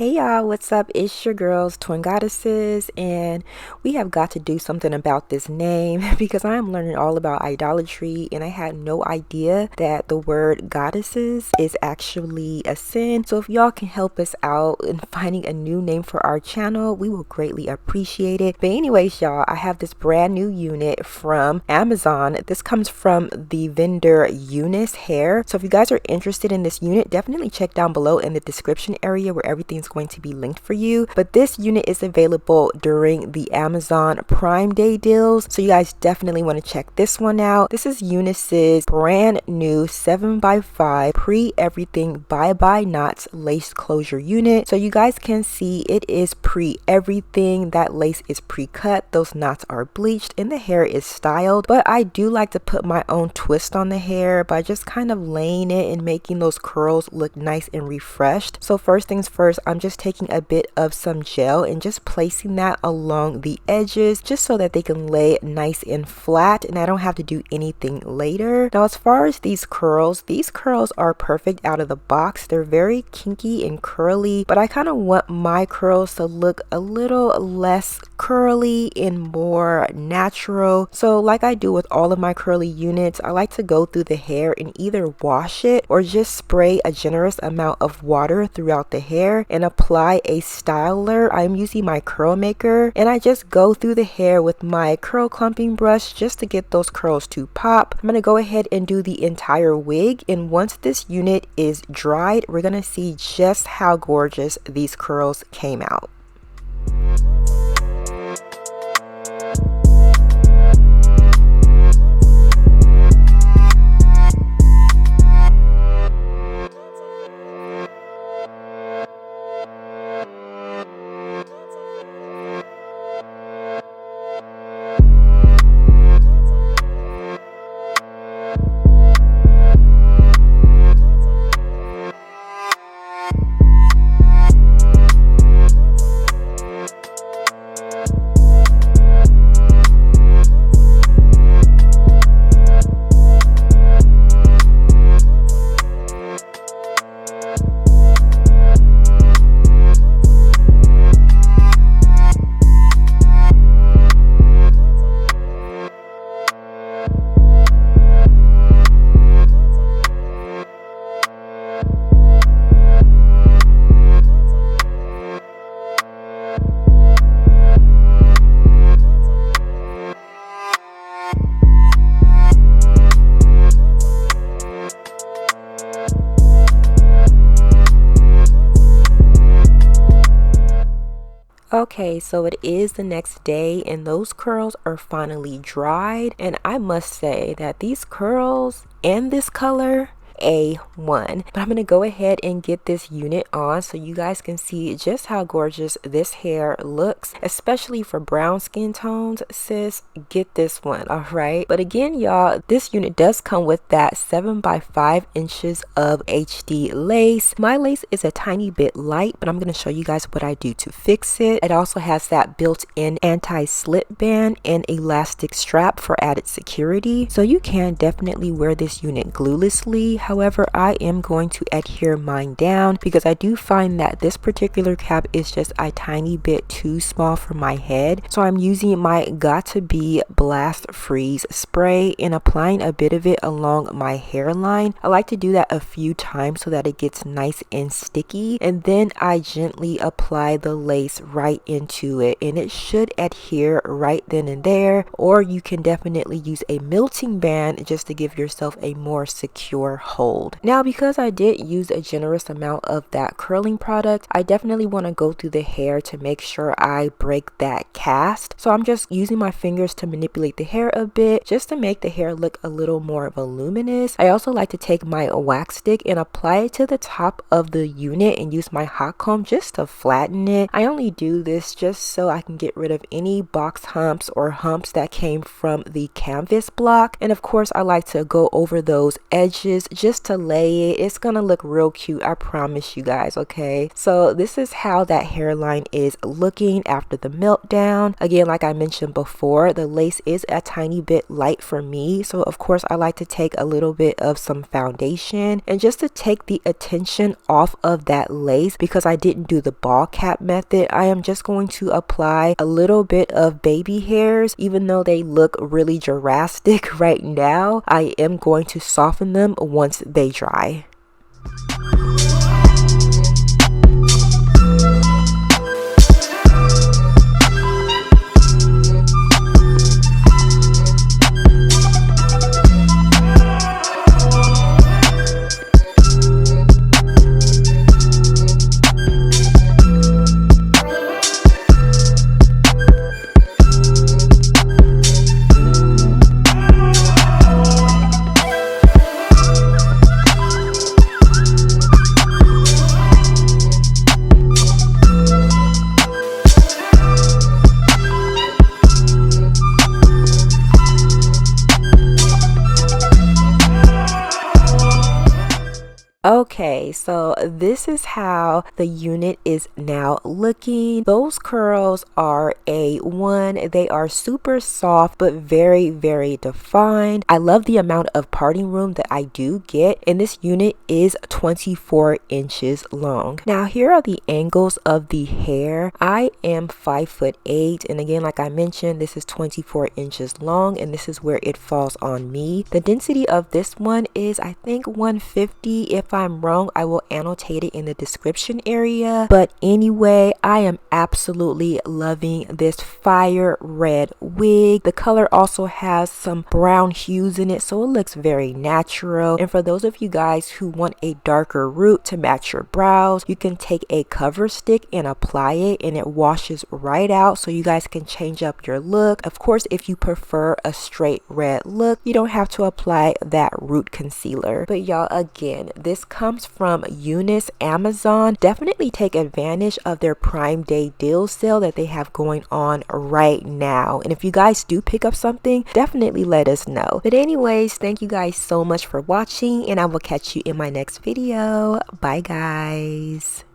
Hey y'all, what's up? It's your girls, Twin Goddesses, and we have got to do something about this name because I am learning all about idolatry and I had no idea that the word goddesses is actually a sin. So if y'all can help us out in finding a new name for our channel, we will greatly appreciate it. But anyways, y'all, I have this brand new unit from Amazon. This comes from the vendor Unice hair. So if you guys are interested in this unit, definitely check down below in the description area where everything's going to be linked for you. But this unit is available during the Amazon Prime Day deals, so you guys definitely want to check this one out. This is Unice's brand new 7x5 pre-everything bye-bye knots lace closure unit. So you guys can see it is pre-everything. That lace is pre-cut, those knots are bleached, and the hair is styled. But I do like to put my own twist on the hair by just kind of laying it and making those curls look nice and refreshed. So first things first, I'm just taking a bit of some gel and just placing that along the edges just so that they can lay nice and flat and I don't have to do anything later. Now as far as these curls are perfect out of the box. They're very kinky and curly, but I kind of want my curls to look a little less curly and more natural. So like I do with all of my curly units, I like to go through the hair and either wash it or just spray a generous amount of water throughout the hair and apply a styler. I'm using my curl maker and I just go through the hair with my curl clumping brush just to get those curls to pop. I'm going to go ahead and do the entire wig, and once this unit is dried, we're going to see just how gorgeous these curls came out. Okay, so it is the next day and those curls are finally dried, and I must say that these curls and this color, A1. But I'm going to go ahead and get this unit on so you guys can see just how gorgeous this hair looks, especially for brown skin tones. Sis, get this one, all right? But again, y'all, this unit does come with that 7x5 inches of HD lace. My lace is a tiny bit light, but I'm going to show you guys what I do to fix it. It also has that built-in anti-slip band and elastic strap for added security, so you can definitely wear this unit gluelessly. However, I am going to adhere mine down because I do find that this particular cap is just a tiny bit too small for my head. So I'm using my Got2b Blast Freeze spray and applying a bit of it along my hairline. I like to do that a few times so that it gets nice and sticky, and then I gently apply the lace right into it, and it should adhere right then and there, or you can definitely use a milting band just to give yourself a more secure hold. Now, because I did use a generous amount of that curling product, I definitely want to go through the hair to make sure I break that cast. So I'm just using my fingers to manipulate the hair a bit just to make the hair look a little more voluminous. I also like to take my wax stick and apply it to the top of the unit and use my hot comb just to flatten it. I only do this just so I can get rid of any box humps or humps that came from the canvas block, and of course I like to go over those edges just just to lay it. It's gonna look real cute, I promise you guys, okay? So this is how that hairline is looking after the meltdown. Again, like I mentioned before, the lace is a tiny bit light for me, so of course I like to take a little bit of some foundation and just to take the attention off of that lace. Because I didn't do the ball cap method, I am just going to apply a little bit of baby hairs. Even though they look really drastic right now, I am going to soften them once they dry. Okay, so this is how the unit is now looking. Those curls are A1. They are super soft but very, very defined. I love the amount of parting room that I do get, and this unit is 24 inches long. Now here are the angles of the hair. I am 5'8", and again, like I mentioned, this is 24 inches long, and this is where it falls on me. The density of this one is, I think, 150. If I'm wrong, I will annotate it in the description area. But anyway, I am absolutely loving this fire red wig. The color also has some brown hues in it, so it looks very natural. And for those of you guys who want a darker root to match your brows, you can take a cover stick and apply it, and it washes right out, so you guys can change up your look. Of course, if you prefer a straight red look, you don't have to apply that root concealer. But y'all, again, this comes from Unice Amazon. Definitely take advantage of their Prime Day deal sale that they have going on right now. And if you guys do pick up something, definitely let us know. But anyways, thank you guys so much for watching, and I will catch you in my next video. Bye guys.